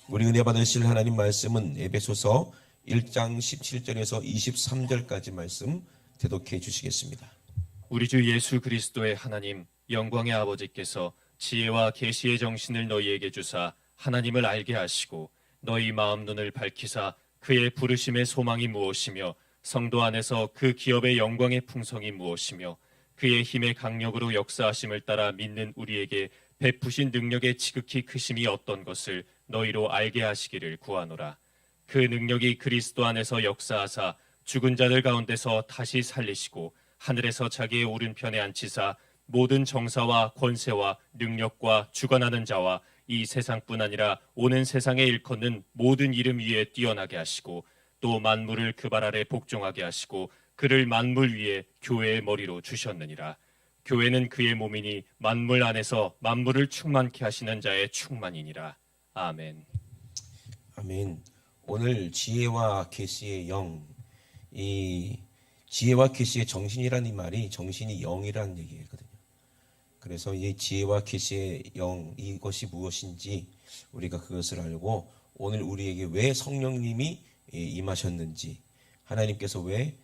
우리 은혜 받으실 하나님 말씀은 에베소서 1장 17절에서 23절까지 말씀 대독해 주시겠습니다. 우리 주 예수 그리스도의 하나님 영광의 아버지께서 지혜와 계시의 정신을 너희에게 주사 하나님을 알게 하시고 너희 마음 눈을 밝히사 그의 부르심의 소망이 무엇이며 성도 안에서 그 기업의 영광의 풍성이 무엇이며 그의 힘의 강력으로 역사하심을 따라 믿는 우리에게 베푸신 능력의 지극히 크심이 어떤 것을 너희로 알게 하시기를 구하노라. 그 능력이 그리스도 안에서 역사하사 죽은 자들 가운데서 다시 살리시고 하늘에서 자기의 오른편에 앉히사 모든 정사와 권세와 능력과 주관하는 자와 이 세상뿐 아니라 오는 세상에 일컫는 모든 이름 위에 뛰어나게 하시고 또 만물을 그 발 아래 복종하게 하시고 그를 만물 위에 교회의 머리로 주셨느니라. 교회는 그의 몸이니 만물 안에서 만물을 충만케 하시는 자의 충만이니라. 아멘. 아멘. 오늘 지혜와 계시의 영, 이 지혜와 계시의 정신이라는 이 말이 정신이 영이라는 얘기거든요. 그래서 이 지혜와 계시의 영, 이것이 무엇인지 우리가 그것을 알고 오늘 우리에게 왜 성령님이 임하셨는지, 하나님께서 왜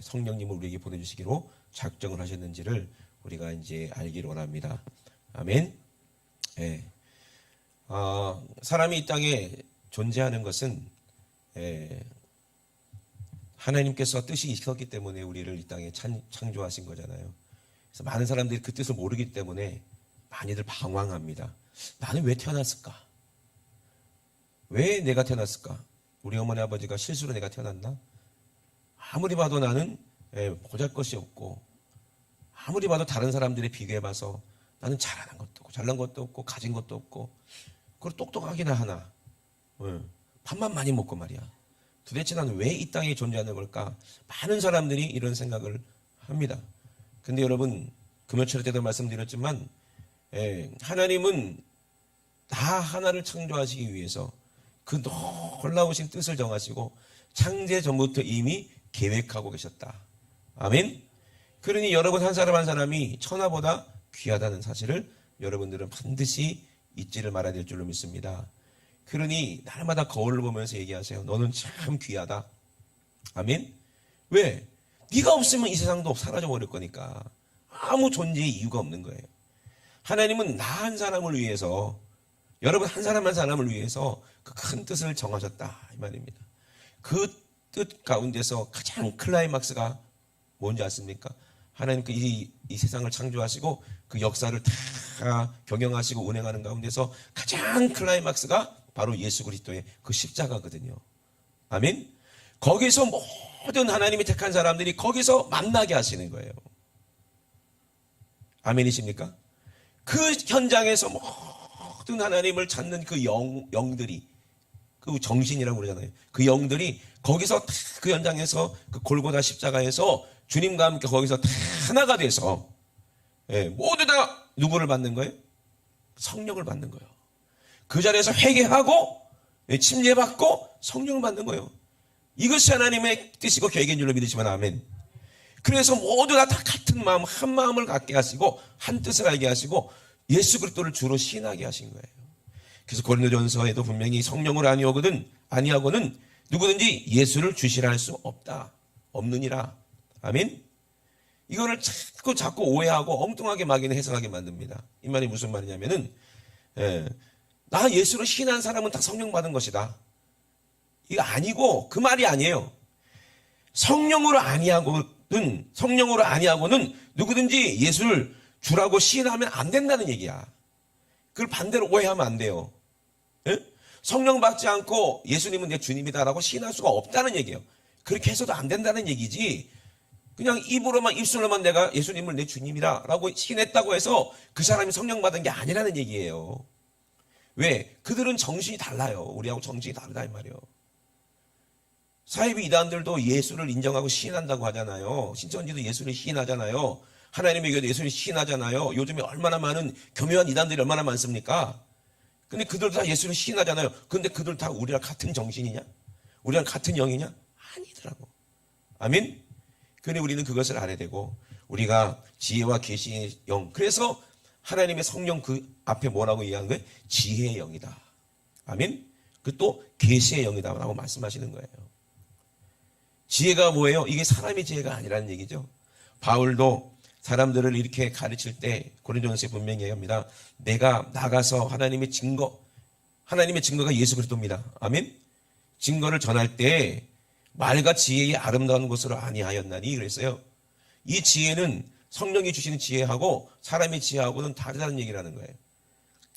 성령님을 우리에게 보내주시기로 작정을 하셨는지를 우리가 이제 알기를 원합니다. 아멘. 사람이 이 땅에 존재하는 것은 하나님께서 뜻이 있었기 때문에 우리를 이 땅에 창조하신 거잖아요. 그래서 많은 사람들이 그 뜻을 모르기 때문에 많이들 방황합니다. 나는 왜 태어났을까? 왜 내가 태어났을까? 우리 어머니 아버지가 실수로 내가 태어났나? 아무리 봐도 나는 보잘것이 없고, 아무리 봐도 다른 사람들에 비교해봐서 나는 잘하는 것도 없고 잘난 것도 없고 가진 것도 없고, 그걸 똑똑하기나 하나, 밥만 많이 먹고 말이야. 도대체 나는 왜 이 땅에 존재하는 걸까? 많은 사람들이 이런 생각을 합니다. 근데 여러분, 금요철 때도 말씀드렸지만 하나님은 다 하나를 창조하시기 위해서 그 놀라우신 뜻을 정하시고 창세 전부터 이미 계획하고 계셨다. 아멘. 그러니 여러분 한 사람 한 사람이 천하보다 귀하다는 사실을 여러분들은 반드시 잊지를 말아야 될 줄로 믿습니다. 그러니 날마다 거울을 보면서 얘기하세요. 너는 참 귀하다. 아멘. 왜? 네가 없으면 이 세상도 사라져 버릴 거니까. 아무 존재의 이유가 없는 거예요. 하나님은 나 한 사람을 위해서, 여러분 한 사람 한 사람을 위해서 그 큰 뜻을 정하셨다 이 말입니다. 그 뜻 가운데서 가장 클라이막스가 뭔지 아십니까? 하나님께 이 세상을 창조하시고 그 역사를 다 경영하시고 운행하는 가운데서 가장 클라이막스가 바로 예수 그리스도의 그 십자가거든요. 아멘. 거기서 모든 하나님이 택한 사람들이 거기서 만나게 하시는 거예요. 아멘이십니까? 그 현장에서 모든 하나님을 찾는 그 영들이, 그 정신이라고 그러잖아요. 그 영들이 거기서 그 현장에서 그 골고다 십자가에서 주님과 함께 거기서 다 하나가 돼서 모두 다 누구를 받는 거예요? 성령을 받는 거예요. 그 자리에서 회개하고 침례받고 성령을 받는 거예요. 이것이 하나님의 뜻이고 계획인 줄로 믿으시면 아멘. 그래서 모두 다 같은 마음, 한 마음을 갖게 하시고 한 뜻을 알게 하시고 예수 그리스도를 주로 시인하게 하신 거예요. 그래서 고린도전서에도 분명히 성령을 아니하고는 누구든지 예수를 주시라 할 수 없다. 없느니라. 아멘. 이거를 자꾸 오해하고 엉뚱하게 막연히 해석하게 만듭니다. 이 말이 무슨 말이냐면은 나 예수를 시인한 사람은 다 성령 받은 것이다. 이거 아니고 그 말이 아니에요. 성령으로 아니하고는 누구든지 예수를 주라고 시인하면 안 된다는 얘기야. 그걸 반대로 오해하면 안 돼요. 성령 받지 않고 예수님은 내 주님이다라고 시인할 수가 없다는 얘기예요. 그렇게 해서도 안 된다는 얘기지, 그냥 입술로만 내가 예수님을 내 주님이라고 시인했다고 해서 그 사람이 성령 받은 게 아니라는 얘기예요. 왜? 그들은 정신이 달라요. 우리하고 정신이 다르다 이 말이에요. 사이비 이단들도 예수를 인정하고 시인한다고 하잖아요. 신천지도 예수를 시인하잖아요. 하나님의 교회도 예수를 시인하잖아요. 요즘에 얼마나 많은 교묘한 이단들이 얼마나 많습니까? 근데 그들 다 예수를 시인하잖아요. 근데 그들 다 우리랑 같은 정신이냐? 우리랑 같은 영이냐? 아니더라고. 아멘? 그런데 우리는 그것을 알아야 되고, 우리가 지혜와 계시의 영, 그래서 하나님의 성령 그 앞에 뭐라고 얘기한 거예요? 지혜의 영이다. 아멘? 그 또 계시의 영이다라고 말씀하시는 거예요. 지혜가 뭐예요? 이게 사람의 지혜가 아니라는 얘기죠. 바울도 사람들을 이렇게 가르칠 때 고린도전서에 분명히 얘기합니다. 내가 나가서 하나님의 증거가 예수 그리스도입니다. 아멘. 증거를 전할 때 말과 지혜의 아름다운 것으로 아니하였나니 그랬어요. 이 지혜는 성령이 주시는 지혜하고 사람의 지혜하고는 다르다는 얘기라는 거예요.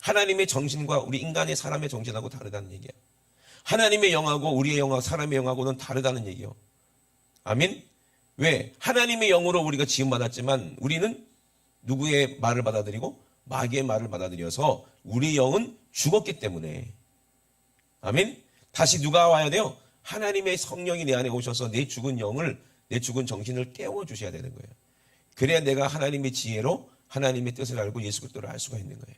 하나님의 정신과 우리 인간의 사람의 정신하고 다르다는 얘기예요. 하나님의 영하고 우리의 영하고 사람의 영하고는 다르다는 얘기예요. 아멘. 왜? 하나님의 영으로 우리가 지음받았지만 우리는 누구의 말을 받아들이고 마귀의 말을 받아들여서 우리의 영은 죽었기 때문에. 아멘. 다시 누가 와야 돼요? 하나님의 성령이 내 안에 오셔서 내 죽은 영을, 내 죽은 정신을 깨워주셔야 되는 거예요. 그래야 내가 하나님의 지혜로 하나님의 뜻을 알고 예수 그리스도를 알 수가 있는 거예요.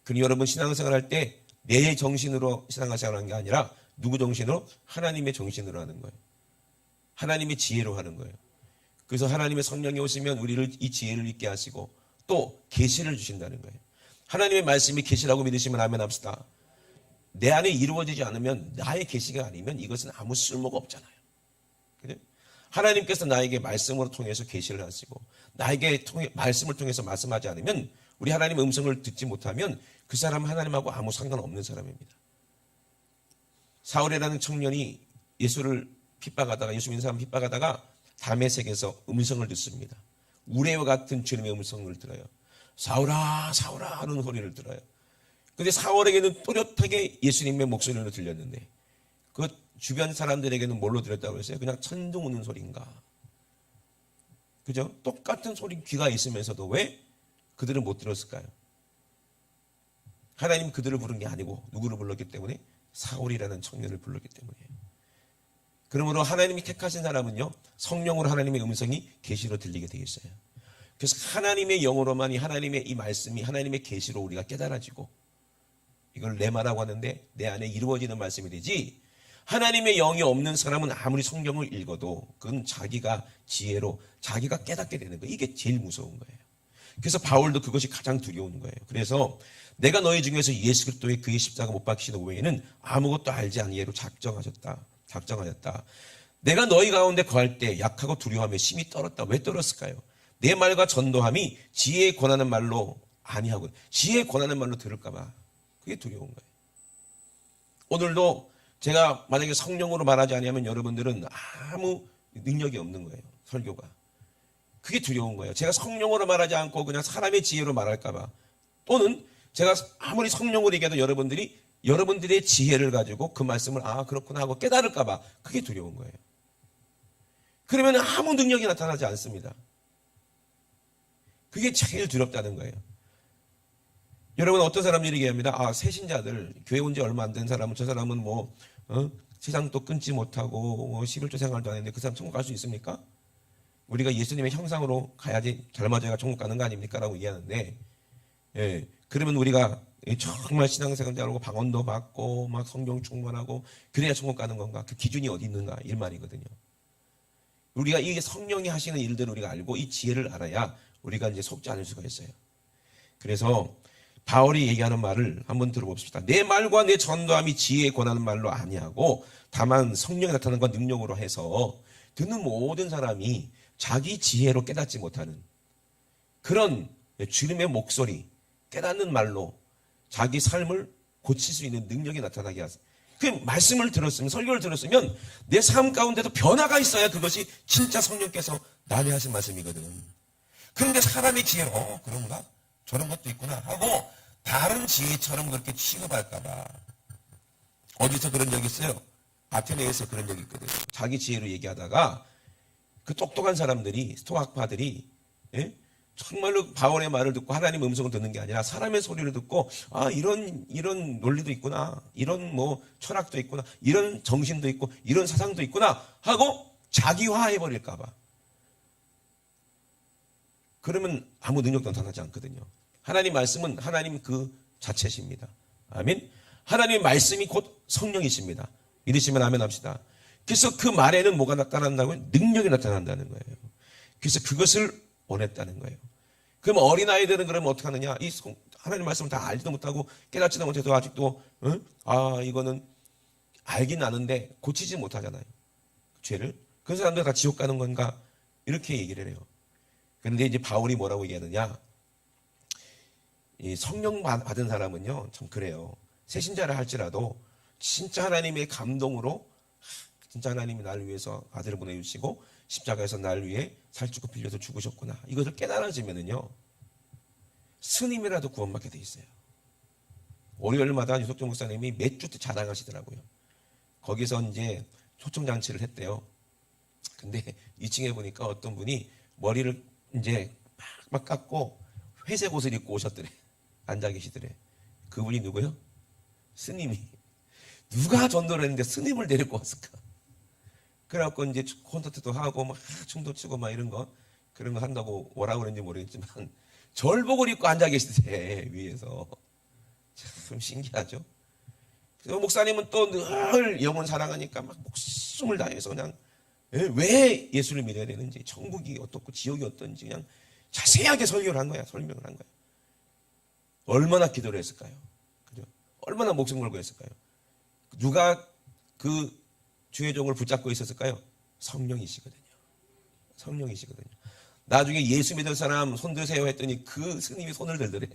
그러니 여러분 신앙생활 할 때 내 정신으로 신앙생활 하는 게 아니라 누구 정신으로? 하나님의 정신으로 하는 거예요. 하나님의 지혜로 하는 거예요. 그래서 하나님의 성령이 오시면 우리를 이 지혜를 있게 하시고 또 계시를 주신다는 거예요. 하나님의 말씀이 계시라고 믿으시면 아멘 합시다. 내 안에 이루어지지 않으면 나의 계시가 아니면 이것은 아무 쓸모가 없잖아요. 그죠? 하나님께서 나에게 말씀으로 통해서 계시를 하시고 나에게 말씀을 통해서 말씀하지 않으면 우리 하나님의 음성을 듣지 못하면 그 사람은 하나님하고 아무 상관없는 사람입니다. 사울이라는 청년이 예수를 핍박하다가 예수 믿는 사람 핍박하다가 다메섹에서 음성을 듣습니다. 우레와 같은 주님의 음성을 들어요. 사울아 사울아 하는 소리를 들어요. 그런데 사울에게는 또렷하게 예수님의 목소리로 들렸는데 그 주변 사람들에게는 뭘로 들렸다고 했어요? 그냥 천둥 우는 소리인가? 그죠? 똑같은 소리 귀가 있으면서도 왜 그들을 못 들었을까요? 하나님 그들을 부른 게 아니고 누구를 불렀기 때문에? 사울이라는 청년을 불렀기 때문이에요. 그러므로 하나님이 택하신 사람은요 성령으로 하나님의 음성이 계시로 들리게 되어 있어요. 그래서 하나님의 영으로만이 하나님의 이 말씀이 하나님의 계시로 우리가 깨달아지고 이걸 레마라고 하는데 내 안에 이루어지는 말씀이 되지 하나님의 영이 없는 사람은 아무리 성경을 읽어도 그건 자기가 지혜로 자기가 깨닫게 되는 거예요. 이게 제일 무서운 거예요. 그래서 바울도 그것이 가장 두려운 거예요. 그래서 내가 너희 중에서 예수 그리스도의 그의 십자가 못 박히신 외에는 아무것도 알지 아니하기로 작정하였다. 내가 너희 가운데 거할 때 약하고 두려워하며 심히 떨었다. 왜 떨었을까요? 내 말과 전도함이 지혜에 권하는 말로 아니하고 지혜에 권하는 말로 들을까 봐 그게 두려운 거예요. 오늘도 제가 만약에 성령으로 말하지 아니하면 여러분들은 아무 능력이 없는 거예요. 설교가. 그게 두려운 거예요. 제가 성령으로 말하지 않고 그냥 사람의 지혜로 말할까 봐. 또는 제가 아무리 성령으로 얘기해도 여러분들의 지혜를 가지고 그 말씀을 그렇구나 하고 깨달을까 봐. 그게 두려운 거예요. 그러면 아무 능력이 나타나지 않습니다. 그게 제일 두렵다는 거예요. 여러분 어떤 사람들이 얘기합니다. 새신자들 교회 온 지 얼마 안 된 사람은 저 사람은 세상도 끊지 못하고 11조 생활도 안 했는데 그 사람 천국 갈 수 있습니까? 우리가 예수님의 형상으로 가야지 젊어져야 천국 가는 거 아닙니까? 라고 얘기하는데 그러면 우리가 정말 신앙생활 잘하고 방언도 받고 막 성경 충만하고 그래야 천국 가는 건가? 그 기준이 어디 있는가? 이 말이거든요. 우리가 이 성령이 하시는 일들을 우리가 알고 이 지혜를 알아야 우리가 이제 속지 않을 수가 있어요. 그래서 바울이 얘기하는 말을 한번 들어봅시다. 내 말과 내 전도함이 지혜에 권하는 말로 아니하고 다만 성령이 나타나는 건 능력으로 해서 듣는 모든 사람이 자기 지혜로 깨닫지 못하는 그런 주님의 목소리, 깨닫는 말로 자기 삶을 고칠 수 있는 능력이 나타나게 하세요. 그 말씀을 들었으면, 설교를 들었으면 내 삶 가운데도 변화가 있어야 그것이 진짜 성령께서 나한테 하신 말씀이거든. 그런데 사람의 지혜로 그런가? 저런 것도 있구나 하고 다른 지혜처럼 그렇게 취급할까 봐. 어디서 그런 적이 있어요? 아테네에서 그런 적이 있거든요. 자기 지혜로 얘기하다가 그 똑똑한 사람들이, 스토아파들이 정말로 바울의 말을 듣고 하나님의 음성을 듣는 게 아니라 사람의 소리를 듣고 이런 논리도 있구나, 이런 철학도 있구나, 이런 정신도 있고 이런 사상도 있구나 하고 자기화해버릴까 봐. 그러면 아무 능력도 나타나지 않거든요. 하나님 말씀은 하나님 그 자체십니다. 아멘. 하나님의 말씀이 곧 성령이십니다. 믿으시면 아멘 합시다. 그래서 그 말에는 뭐가 나타난다고요? 능력이 나타난다는 거예요. 그래서 그것을 원했다는 거예요. 그럼 어린아이들은 그러면 어떻게 하느냐? 하나님 말씀을 다 알지도 못하고 깨닫지도 못해서 아직도 이거는 알긴 아는데 고치지 못하잖아요. 죄를. 그 사람들 다 지옥 가는 건가? 이렇게 얘기를 해요. 그런데 이제 바울이 뭐라고 얘기하느냐? 이 성령 받은 사람은요, 참 그래요. 새신자를 할지라도 진짜 하나님의 감동으로 진짜 하나님이 나를 위해서 아들을 보내주시고 십자가에서 나를 위해 살찌고 빌려서 죽으셨구나. 이것을 깨달아지면은요, 스님이라도 구원받게 돼 있어요. 월요일마다 유석정 목사님이 몇 주 자랑하시더라고요. 거기서 이제 초청장치를 했대요. 근데 2층에 보니까 어떤 분이 머리를 이제 막 깎고 회색 옷을 입고 오셨더래. 앉아 계시더래. 그분이 누구요? 스님이. 누가 전도를 했는데 스님을 데리고 왔을까? 그래갖고 이제 콘서트도 하고 막 춤도 추고 막 이런 거 그런 거 한다고 뭐라고 그랬는지 모르겠지만 절복을 입고 앉아 계시대 위에서. 참 신기하죠. 그래서 목사님은 또 늘 영혼 사랑하니까 막 목숨을 다해서 그냥 왜 예수를 믿어야 되는지, 천국이 어떻고 지옥이 어떤지 그냥 자세하게 설명을 한 거야. 얼마나 기도를 했을까요? 그죠? 얼마나 목숨 걸고 했을까요? 누가 그 주의 종을 붙잡고 있었을까요? 성령이시거든요. 나중에 예수 믿을 사람 손 드세요 했더니 그 스님이 손을 들더래.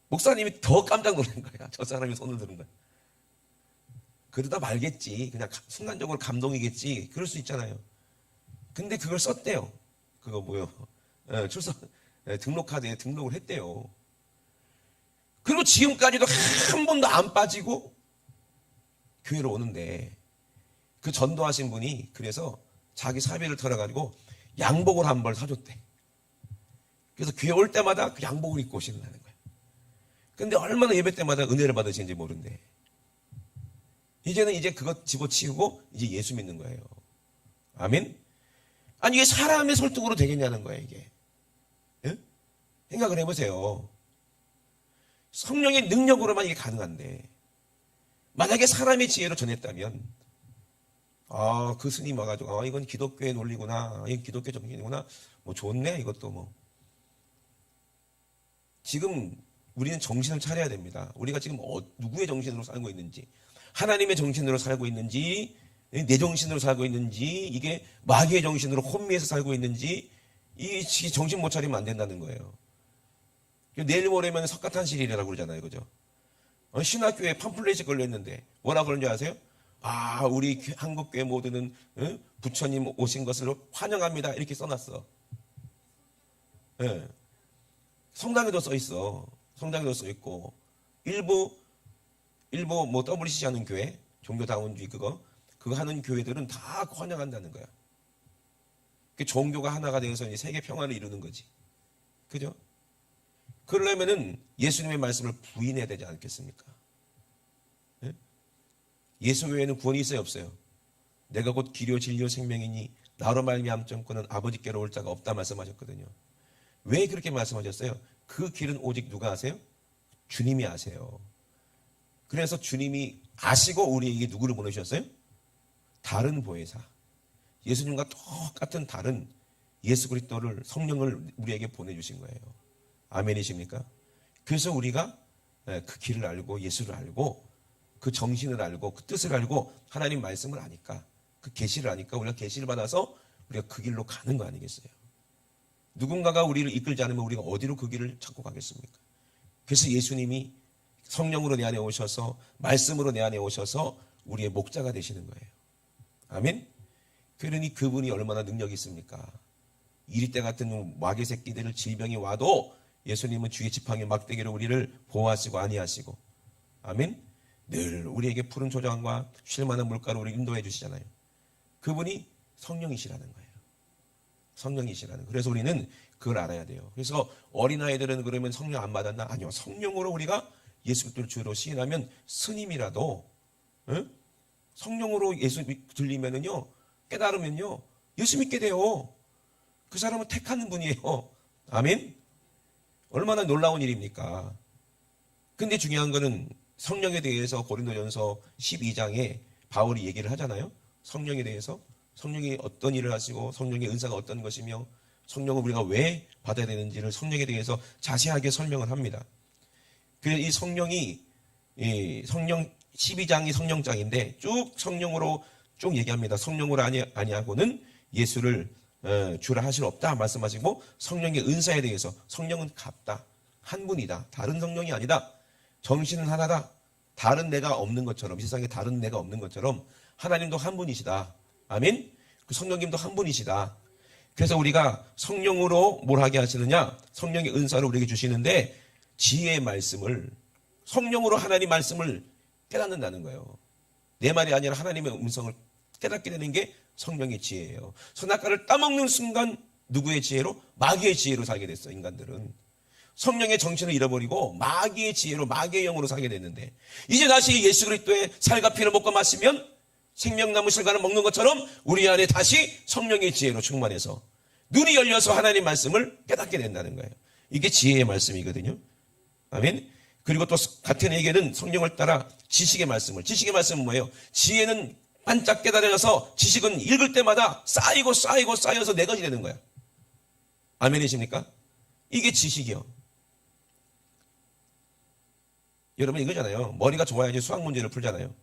목사님이 더 깜짝 놀란 거야. 저 사람이 손을 드는 거야. 그러다 말겠지. 그냥 순간적으로 감동이겠지. 그럴 수 있잖아요. 근데 그걸 썼대요. 그거 뭐요? 등록카드에 등록을 했대요. 그리고 지금까지도 한 번도 안 빠지고 교회로 오는데 그 전도하신 분이 그래서 자기 사비를 털어가지고 양복을 한 벌 사줬대. 그래서 교회 올 때마다 그 양복을 입고 오신다는 거야. 근데 얼마나 예배 때마다 은혜를 받으시는지 모른대. 이제는 이제 그것 집어치우고 이제 예수 믿는 거예요. 아멘? 아니 이게 사람의 설득으로 되겠냐는 거예요 이게. 예? 생각을 해보세요. 성령의 능력으로만 이게 가능한데 만약에 사람의 지혜로 전했다면 그 스님 와가지고 이건 기독교의 논리구나, 이건 기독교 정신이구나, 뭐 좋네 이것도 뭐. 지금 우리는 정신을 차려야 됩니다. 우리가 지금 누구의 정신으로 살고 있는지, 하나님의 정신으로 살고 있는지, 내 정신으로 살고 있는지, 이게 마귀의 정신으로 혼미해서 살고 있는지, 이 정신 못 차리면 안 된다는 거예요. 내일 모레면 석가탄신일이라고 그러잖아요, 그죠? 신학교에 팜플렛이 걸려있는데 뭐라고 그런지 아세요? 우리 한국교회 모두는 부처님 오신 것을 환영합니다 이렇게 써놨어. 성당에도 써있어. 성당에도 써있고 일부 뭐 WCC 하는 교회, 종교다원주의 그거 하는 교회들은 다 환영한다는 거야. 그 종교가 하나가 되어서 이제 세계 평화를 이루는 거지. 그죠? 그러려면은 예수님의 말씀을 부인해야 되지 않겠습니까? 예수 외에는 구원이 있어요, 없어요? 내가 곧 길이요 진리요 생명이니 나로 말미암 점권은 아버지께로 올 자가 없다 말씀하셨거든요. 왜 그렇게 말씀하셨어요? 그 길은 오직 누가 아세요? 주님이 아세요. 그래서 주님이 아시고 우리에게 누구를 보내주셨어요? 다른 보혜사, 예수님과 똑같은 다른 예수 그리스도를, 성령을 우리에게 보내주신 거예요. 아멘이십니까? 그래서 우리가 그 길을 알고 예수를 알고 그 정신을 알고 그 뜻을 알고 하나님 말씀을 아니까, 그 계시를 아니까 우리가 계시를 받아서 우리가 그 길로 가는 거 아니겠어요? 누군가가 우리를 이끌지 않으면 우리가 어디로 그 길을 찾고 가겠습니까? 그래서 예수님이 성령으로 내 안에 오셔서 말씀으로 내 안에 오셔서 우리의 목자가 되시는 거예요. 아멘? 그러니 그분이 얼마나 능력이 있습니까? 이리 때 같은 마귀 새끼들을 질병이 와도 예수님은 주의 지팡이 막대기로 우리를 보호하시고 안위하시고, 아멘? 늘 우리에게 푸른 초장과 쉴만한 물가로 우리를 인도해 주시잖아요. 그분이 성령이시라는 거예요. 성령이시라는 거예요. 그래서 우리는 그걸 알아야 돼요. 그래서 어린아이들은 그러면 성령 안 받았나? 아니요. 성령으로 우리가 예수 그리스도를 주로 시인하면 스님이라도 성령으로 예수 들리면은요, 깨달으면요, 예수 믿게 돼요. 그 사람은 택하는 분이에요. 아멘? 얼마나 놀라운 일입니까? 근데 중요한 거는 성령에 대해서 고린도전서 12장에 바울이 얘기를 하잖아요. 성령에 대해서, 성령이 어떤 일을 하시고 성령의 은사가 어떤 것이며 성령을 우리가 왜 받아야 되는지를 성령에 대해서 자세하게 설명을 합니다. 그래서 이 성령이 성령 12장이 성령장인데 쭉 성령으로 쭉 얘기합니다. 성령으로 아니하고는 예수를 주라 하실 없다 말씀하시고, 성령의 은사에 대해서 성령은 같다, 한 분이다, 다른 성령이 아니다, 정신은 하나다, 다른 내가 없는 것처럼, 이 세상에 다른 내가 없는 것처럼 하나님도 한 분이시다. 아멘. 그 성령님도 한 분이시다. 그래서 우리가 성령으로 뭘 하게 하시느냐, 성령의 은사를 우리에게 주시는데 지혜의 말씀을, 성령으로 하나님 말씀을 깨닫는다는 거예요. 내 말이 아니라 하나님의 음성을 깨닫게 되는 게 성령의 지혜예요. 선악과를 따먹는 순간 누구의 지혜로? 마귀의 지혜로 살게 됐어. 인간들은 성령의 정신을 잃어버리고 마귀의 지혜로, 마귀의 영으로 살게 됐는데, 이제 다시 예수 그리스도의 살과 피를 먹고 마시면 생명나무 실과를 먹는 것처럼 우리 안에 다시 성령의 지혜로 충만해서 눈이 열려서 하나님 말씀을 깨닫게 된다는 거예요. 이게 지혜의 말씀이거든요. 아멘. 그리고 또 같은 에게는 성령을 따라 지식의 말씀을, 지식의 말씀은 뭐예요? 지혜는 반짝 깨달아져서 지식은 읽을 때마다 쌓이고 쌓여서 내 것이 되는 거야. 아멘이십니까? 이게 지식이요. 여러분 이거잖아요. 머리가 좋아야지 수학 문제를 풀잖아요.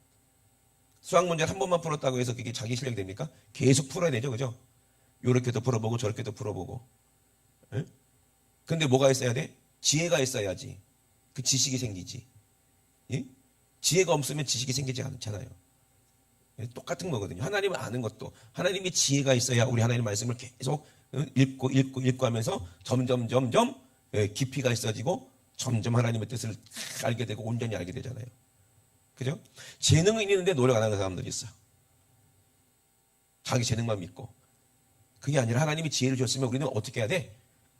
수학 문제를 한 번만 풀었다고 해서 그게 자기 실력이 됩니까? 계속 풀어야 되죠. 그죠? 요렇게도 풀어보고 저렇게도 풀어보고. 에? 근데 뭐가 있어야 돼? 지혜가 있어야지 그 지식이 생기지. 예? 지혜가 없으면 지식이 생기지 않잖아요. 예? 똑같은 거거든요. 하나님을 아는 것도, 하나님의 지혜가 있어야 우리 하나님 말씀을 계속 읽고 하면서 점점 깊이가 있어지고 점점 하나님의 뜻을 알게 되고 온전히 알게 되잖아요. 그죠? 재능은 있는데 노력 안 하는 사람들이 있어요. 자기 재능만 믿고. 그게 아니라 하나님이 지혜를 줬으면 우리는 어떻게 해야 돼?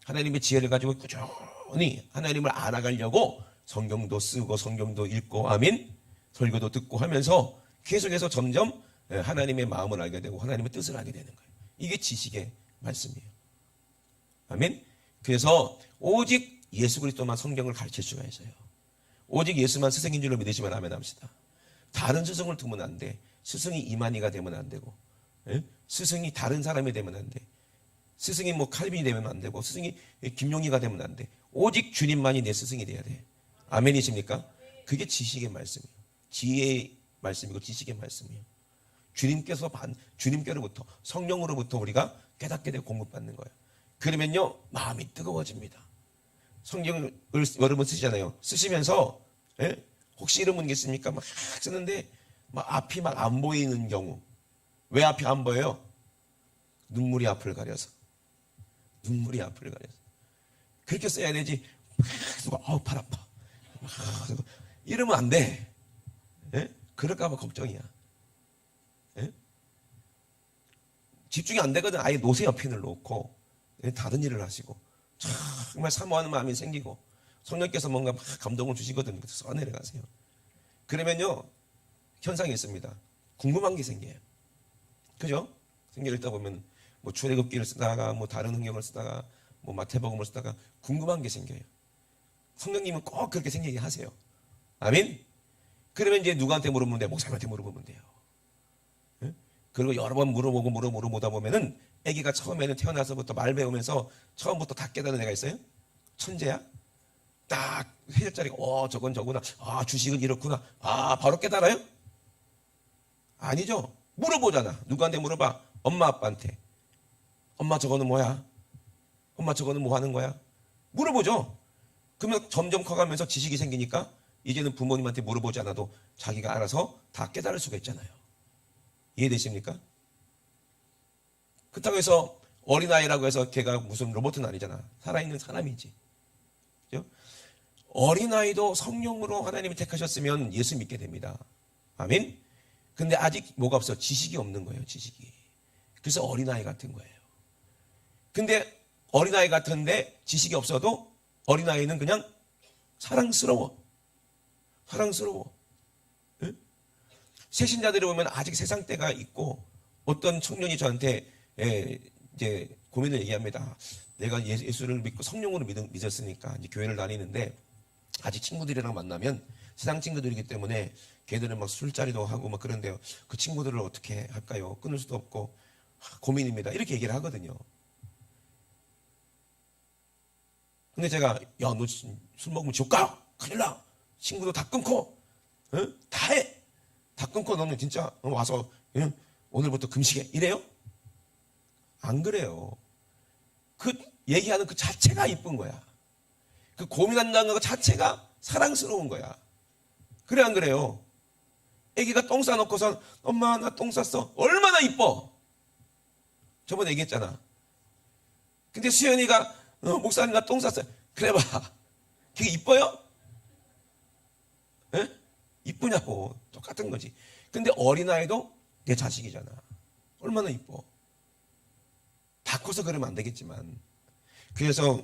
하나님의 지혜를 가지고 꾸준히 하나님을 알아가려고 성경도 쓰고 성경도 읽고, 아멘, 설교도 듣고 하면서 계속해서 점점 하나님의 마음을 알게 되고 하나님의 뜻을 알게 되는 거예요. 이게 지식의 말씀이에요. 아멘. 그래서 오직 예수 그리스도만 성경을 가르칠 수가 있어요. 오직 예수만 스승인 줄로 믿으시면 아멘 합시다. 다른 스승을 두면 안 돼. 스승이 이만희가 되면 안 되고, 예? 스승이 다른 사람이 되면 안 돼. 스승이 뭐 칼빈이 되면 안 되고, 스승이 김용희가 되면 안 돼. 오직 주님만이 내 스승이 돼야 돼. 아멘이십니까? 그게 지식의 말씀이에요. 지혜의 말씀이고 지식의 말씀이에요. 주님께로부터, 성령으로부터 우리가 깨닫게 되고 공급받는 거예요. 그러면요, 마음이 뜨거워집니다. 성경을 여러분 쓰시잖아요. 쓰시면서, 예? 혹시 이런 분 계십니까? 막 쓰는데 막 앞이 막 안 보이는 경우. 왜 앞이 안 보여요? 눈물이 앞을 가려서. 눈물이 앞을 가려서. 그렇게 써야 되지. 아우 팔 아파. 이러면 안 돼. 예? 그럴까 봐 걱정이야. 예? 집중이 안 되거든. 아예 놓으세요. 펜을 놓고 다른 일을 하시고, 정말 사모하는 마음이 생기고 성령께서 뭔가 막 감동을 주시거든요. 그래서 써내려가세요. 그러면요, 현상이 있습니다. 궁금한 게 생겨요. 그죠? 성경 읽다 보면 뭐 출애굽기를 쓰다가 뭐 다른 성경을 쓰다가 뭐 마태복음을 쓰다가 궁금한 게 생겨요. 성령님은 꼭 그렇게 생기게 하세요. 아멘. 그러면 이제 누구한테 물어보면 돼요? 목사님한테 물어보면 돼요. 예? 그리고 여러 번 물어보다 보면은 아기가 처음에는 태어나서부터 말 배우면서 처음부터 다 깨닫는 애가 있어요. 천재야. 딱 해적자리가 저건 저구나. 주식은 이렇구나. 바로 깨달아요? 아니죠. 물어보잖아. 누구한테 물어봐? 엄마 아빠한테. 엄마 저거는 뭐야? 엄마 저거는 뭐 하는 거야? 물어보죠. 그러면 점점 커가면서 지식이 생기니까 이제는 부모님한테 물어보지 않아도 자기가 알아서 다 깨달을 수가 있잖아요. 이해되십니까? 그렇다고 해서 어린아이라고 해서 걔가 무슨 로봇은 아니잖아. 살아있는 사람이지. 그죠? 어린아이도 성령으로 하나님이 택하셨으면 예수 믿게 됩니다. 아멘? 근데 아직 뭐가 없어? 지식이 없는 거예요. 지식이. 그래서 어린아이 같은 거예요. 근데 어린아이 같은데 지식이 없어도 어린아이는 그냥 사랑스러워. 예? 새신자들이 보면 아직 세상 때가 있고, 어떤 청년이 저한테 이제 고민을 얘기합니다. 내가 예수를 믿고 성령으로 믿었으니까 이제 교회를 다니는데 아직 친구들이랑 만나면 세상 친구들이기 때문에 걔들은 막 술자리도 하고 막 그런데요. 그 친구들을 어떻게 할까요? 끊을 수도 없고 고민입니다. 이렇게 얘기를 하거든요. 근데 제가 야, 너 술 먹으면 지옥 가. 큰일 나. 친구도 다 끊고 다 해. 다 끊고 너는 진짜 와서 오늘부터 금식해. 이래요? 안 그래요. 그 얘기하는 그 자체가 이쁜 거야. 그 고민한다는 것 자체가 사랑스러운 거야. 그래 안 그래요? 애기가 똥 싸놓고선 엄마 나 똥 쌌어. 얼마나 이뻐. 저번에 얘기했잖아. 근데 수연이가 목사님 나 똥 쌌어요. 그래 봐. 그게 이뻐요? 에? 이쁘냐고. 똑같은 거지. 근데 어린아이도 내 자식이잖아. 얼마나 이뻐. 다 커서 그러면 안 되겠지만. 그래서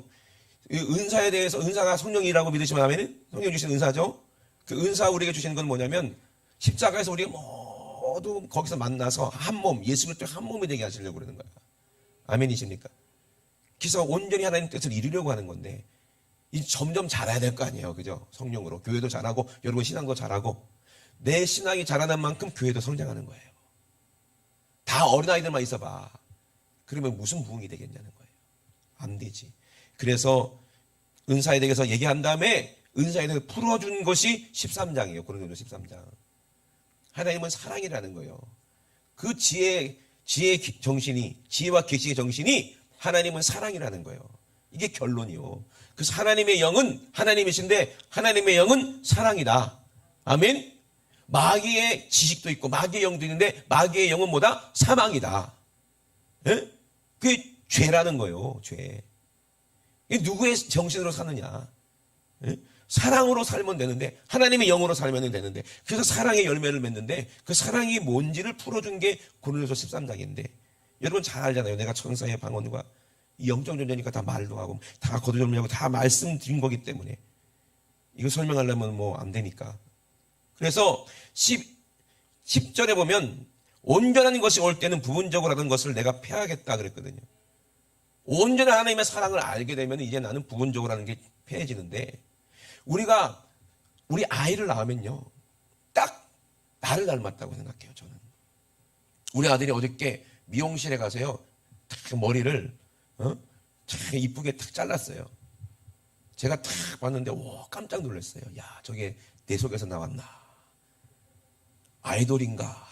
이 은사에 대해서 은사가 성령이라고 믿으시면 하면 성령 주신 은사죠. 그 은사 우리에게 주시는 건 뭐냐면 십자가에서 우리가 모두 거기서 만나서 한 몸, 예수 그리스도 한 몸이 되게 하시려고 그러는 거야. 아멘이십니까? 그래서 온전히 하나님 뜻을 이루려고 하는 건데 이 점점 자라야 될 거 아니에요. 그죠? 성령으로. 교회도 잘하고 여러분 신앙도 잘하고 내 신앙이 자라는 만큼 교회도 성장하는 거예요. 다 어린아이들만 있어봐. 그러면 무슨 부흥이 되겠냐는 거예요. 안 되지. 그래서 은사에 대해서 얘기한 다음에 은사에 대해서 풀어준 것이 13장이에요. 고린도전서 13장. 하나님은 사랑이라는 거예요. 그 지혜와 계시의 정신이 하나님은 사랑이라는 거예요. 이게 결론이요. 그래서 하나님의 영은 하나님이신데 하나님의 영은 사랑이다. 아멘. 마귀의 지식도 있고 마귀의 영도 있는데 마귀의 영은 뭐다? 사망이다. 예? 그게 죄라는 거예요. 죄. 이게 누구의 정신으로 사느냐? 예? 사랑으로 살면 되는데 하나님의 영으로 살면 되는데 그래서 사랑의 열매를 맺는데 그 사랑이 뭔지를 풀어준 게 고린도서 13장인데 여러분 잘 알잖아요. 내가 천사의 방언과 이 영적 존재니까 다 말도 하고 다 거두절미하고 다 말씀드린 거기 때문에 이거 설명하려면 뭐 안 되니까. 그래서 10절에 보면 온전한 것이 올 때는 부분적으로 하던 것을 내가 폐하겠다 그랬거든요. 온전한 하나님의 사랑을 알게 되면 이제 나는 부분적으로 하는 게 폐해지는데 우리 아이를 낳으면요. 딱 나를 닮았다고 생각해요. 저는. 우리 아들이 어저께 미용실에 가서요. 탁 머리를 탁 이쁘게 탁 잘랐어요. 제가 탁 봤는데 와 깜짝 놀랐어요. 야 저게 내 속에서 나왔나. 아이돌인가.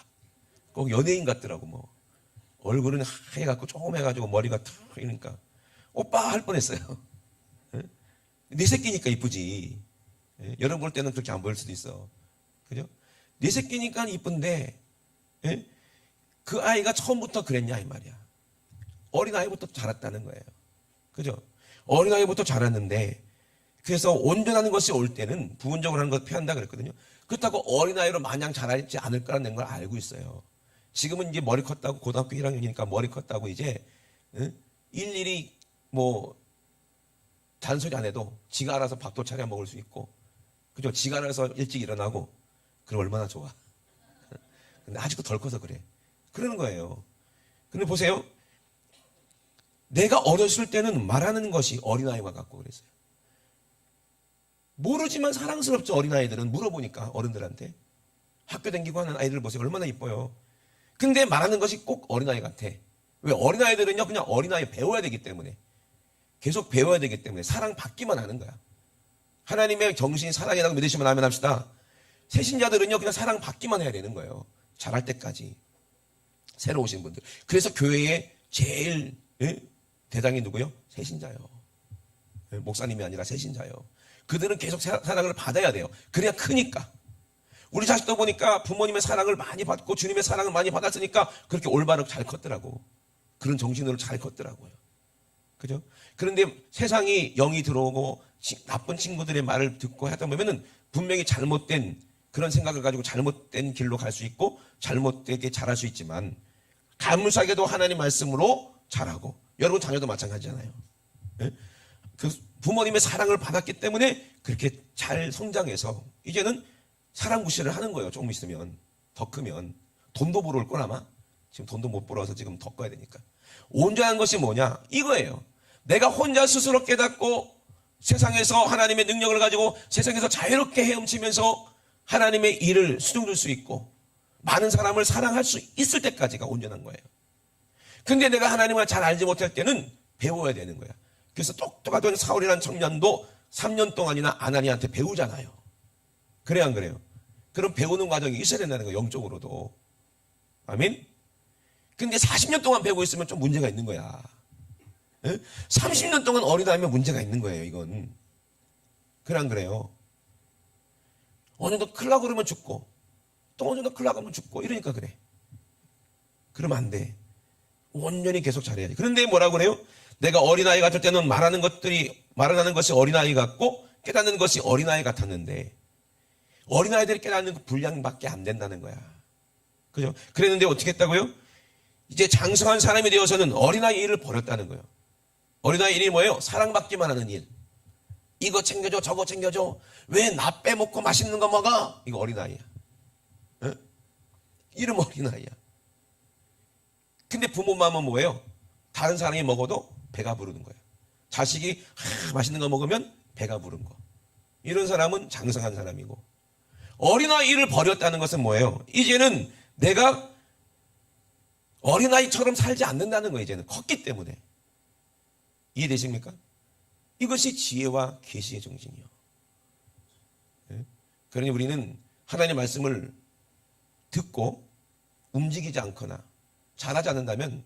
꼭 연예인 같더라고 뭐. 얼굴은 하얘갖고 조금 해가지고 머리가 탁 이러니까 오빠 할 뻔했어요. 네 새끼니까 이쁘지. 예? 여러분 볼 때는 그렇게 안 보일 수도 있어. 그죠? 네 새끼니까 이쁜데, 예? 그 아이가 처음부터 그랬냐, 이 말이야. 어린아이부터 자랐다는 거예요. 그죠? 어린아이부터 자랐는데, 그래서 온전한 것이 올 때는 부분적으로 하는 것 피한다 그랬거든요. 그렇다고 어린아이로 마냥 자라지 않을 거라는 걸 알고 있어요. 지금은 이제 머리 컸다고, 고등학교 1학년이니까 머리 컸다고 이제, 일일이 뭐, 잔소리 안 해도 지가 알아서 밥도 차려 먹을 수 있고, 그죠? 지가 알아서 일찍 일어나고, 그럼 얼마나 좋아. 근데 아직도 덜 커서 그래. 그러는 거예요. 근데 보세요. 내가 어렸을 때는 말하는 것이 어린아이와 같고 그랬어요. 모르지만 사랑스럽죠, 어린아이들은. 물어보니까, 어른들한테. 학교 다니고 하는 아이들 보세요. 얼마나 이뻐요. 근데 말하는 것이 꼭 어린아이 같아. 왜? 어린아이들은요, 그냥 어린아이 배워야 되기 때문에. 계속 배워야 되기 때문에 사랑받기만 하는 거야. 하나님의 정신이 사랑이라고 믿으시면 아멘 합시다. 새신자들은요 그냥 사랑받기만 해야 되는 거예요. 자랄 때까지. 새로 오신 분들. 그래서 교회의 제일 대장이 누구요? 새신자요. 목사님이 아니라 새신자요. 그들은 계속 사랑을 받아야 돼요. 그래야 크니까. 우리 자식도 보니까 부모님의 사랑을 많이 받고 주님의 사랑을 많이 받았으니까 그렇게 올바르게 잘 컸더라고. 그런 정신으로 잘 컸더라고요. 그죠? 그런데 세상이 영이 들어오고 나쁜 친구들의 말을 듣고 하다 보면은 분명히 잘못된 그런 생각을 가지고 잘못된 길로 갈 수 있고 잘못되게 자랄 수 있지만 감사하게도 하나님 말씀으로 자라고 여러분 자녀도 마찬가지잖아요. 예? 그 부모님의 사랑을 받았기 때문에 그렇게 잘 성장해서 이제는 사랑 구실을 하는 거예요. 조금 있으면 더 크면 돈도 벌어올 걸 아마 지금 돈도 못 벌어서 지금 더 꺼야 되니까 온전한 것이 뭐냐 이거예요. 내가 혼자 스스로 깨닫고 세상에서 하나님의 능력을 가지고 세상에서 자유롭게 헤엄치면서 하나님의 일을 수종들 수 있고 많은 사람을 사랑할 수 있을 때까지가 온전한 거예요. 근데 내가 하나님을 잘 알지 못할 때는 배워야 되는 거야. 그래서 똑똑하던 사울이라는 청년도 3년 동안이나 아나니한테 배우잖아요. 그래 안 그래요? 그럼 배우는 과정이 있어야 된다는 거예요. 영적으로도. 아멘? 근데 40년 동안 배우고 있으면 좀 문제가 있는 거야. 30년 동안 어리다면 문제가 있는 거예요. 이건. 그래 안 그래요? 어느 정도 클라 그러면 죽고 또 어느 정도 클라 그러면 죽고 이러니까 그래. 그러면 안 돼. 온전히 계속 잘해야지. 그런데 뭐라고 그래요? 내가 어린아이 같을 때는 말하는 것이 어린아이 같고 깨닫는 것이 어린아이 같았는데 어린아이들이 깨닫는 그 분량밖에 안 된다는 거야. 그죠? 그랬는데 어떻게 했다고요? 이제 장성한 사람이 되어서는 어린아이 일을 버렸다는 거예요. 어린아이 일이 뭐예요? 사랑받기만 하는 일. 이거 챙겨줘, 저거 챙겨줘. 왜 나 빼먹고 맛있는 거 먹어? 이거 어린아이야. 어? 이름 어린아이야. 근데 부모 마음은 뭐예요? 다른 사람이 먹어도 배가 부르는 거예요. 자식이 맛있는 거 먹으면 배가 부른 거. 이런 사람은 장성한 사람이고. 어린아이를 버렸다는 것은 뭐예요? 이제는 내가 어린아이처럼 살지 않는다는 거예요. 이제는 컸기 때문에. 이해되십니까? 이것이 지혜와 계시의 정신이요. 그러니 우리는 하나님의 말씀을 듣고 움직이지 않거나 잘하지 않는다면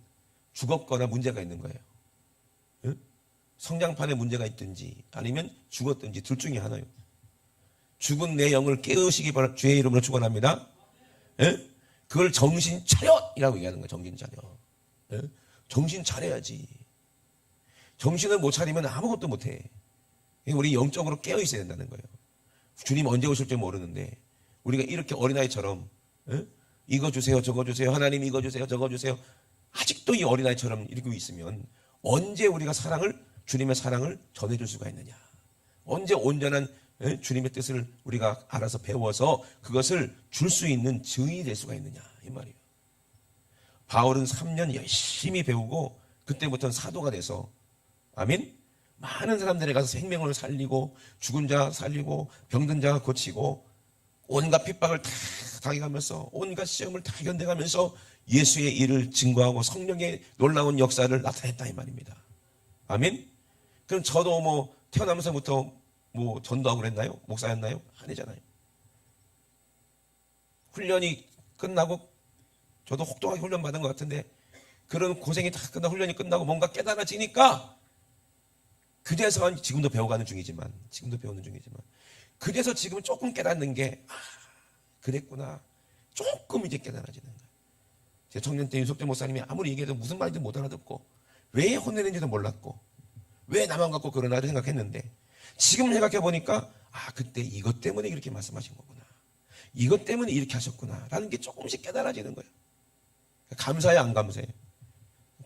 죽었거나 문제가 있는 거예요. 성장판에 문제가 있든지 아니면 죽었든지 둘 중에 하나요. 죽은 내 영을 깨우시기 바랍니다. 주의 이름으로 축원합니다. 그걸 정신 차려이라고 얘기하는 거예요. 정신 차려. 정신 차려야지. 정신을 못 차리면 아무것도 못해. 우리 영적으로 깨어 있어야 된다는 거예요. 주님 언제 오실지 모르는데 우리가 이렇게 어린아이처럼 이거 주세요 저거 주세요 하나님 이거 주세요 저거 주세요 아직도 이 어린아이처럼 이러고 있으면 언제 우리가 주님의 사랑을 전해줄 수가 있느냐. 언제 온전한 주님의 뜻을 우리가 알아서 배워서 그것을 줄 수 있는 증인이 될 수가 있느냐 이 말이에요. 바울은 3년 열심히 배우고 그때부터는 사도가 돼서 아멘? 많은 사람들에 가서 생명을 살리고 죽은 자 살리고 병든 자 고치고 온갖 핍박을 다 당해가면서 온갖 시험을 다 견뎌가면서 예수의 일을 증거하고 성령의 놀라운 역사를 나타냈다 이 말입니다. 아멘? 그럼 저도 뭐 태어나면서부터 뭐 전도하고 그랬나요? 목사였나요? 아니잖아요. 훈련이 끝나고 저도 혹독하게 훈련 받은 것 같은데 그런 고생이 다 끝나고 훈련이 끝나고 뭔가 깨달아지니까 그제서 지금도 배워가는 중이지만 그래서 지금 조금 깨닫는 게 그랬구나. 조금 이제 깨달아지는 거예요. 제 청년 때 윤석재 목사님이 아무리 얘기해도 무슨 말인지 못 알아듣고 왜 혼내는지도 몰랐고 왜 나만 갖고 그러나 생각했는데 지금 생각해 보니까 그때 이것 때문에 이렇게 말씀하신 거구나. 이것 때문에 이렇게 하셨구나 라는 게 조금씩 깨달아지는 거예요. 감사해 안 감사해?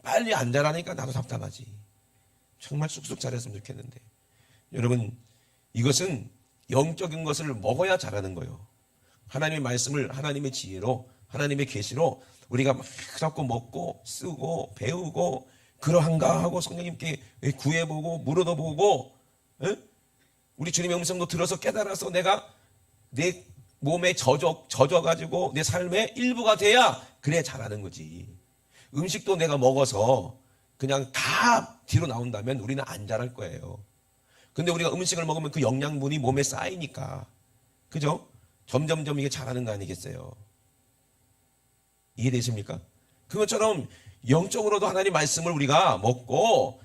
빨리 안 자라니까 나도 답답하지. 정말 쑥쑥 자랐으면 좋겠는데 여러분 이것은 영적인 것을 먹어야 자라는 거예요. 하나님의 말씀을 하나님의 지혜로 하나님의 계시로 우리가 막 잡고 먹고 쓰고 배우고 그러한가 하고 성령님께 구해보고 물어도 보고 우리 주님의 음성도 들어서 깨달아서 내가 내 몸에 젖어가지고 내 삶의 일부가 돼야 그래 자라는 거지. 음식도 내가 먹어서 그냥 다 뒤로 나온다면 우리는 안 자랄 거예요. 근데 우리가 음식을 먹으면 그 영양분이 몸에 쌓이니까 그죠? 점점점 이게 자라는 거 아니겠어요? 이해되십니까? 그것처럼 영적으로도 하나님 말씀을 우리가 먹고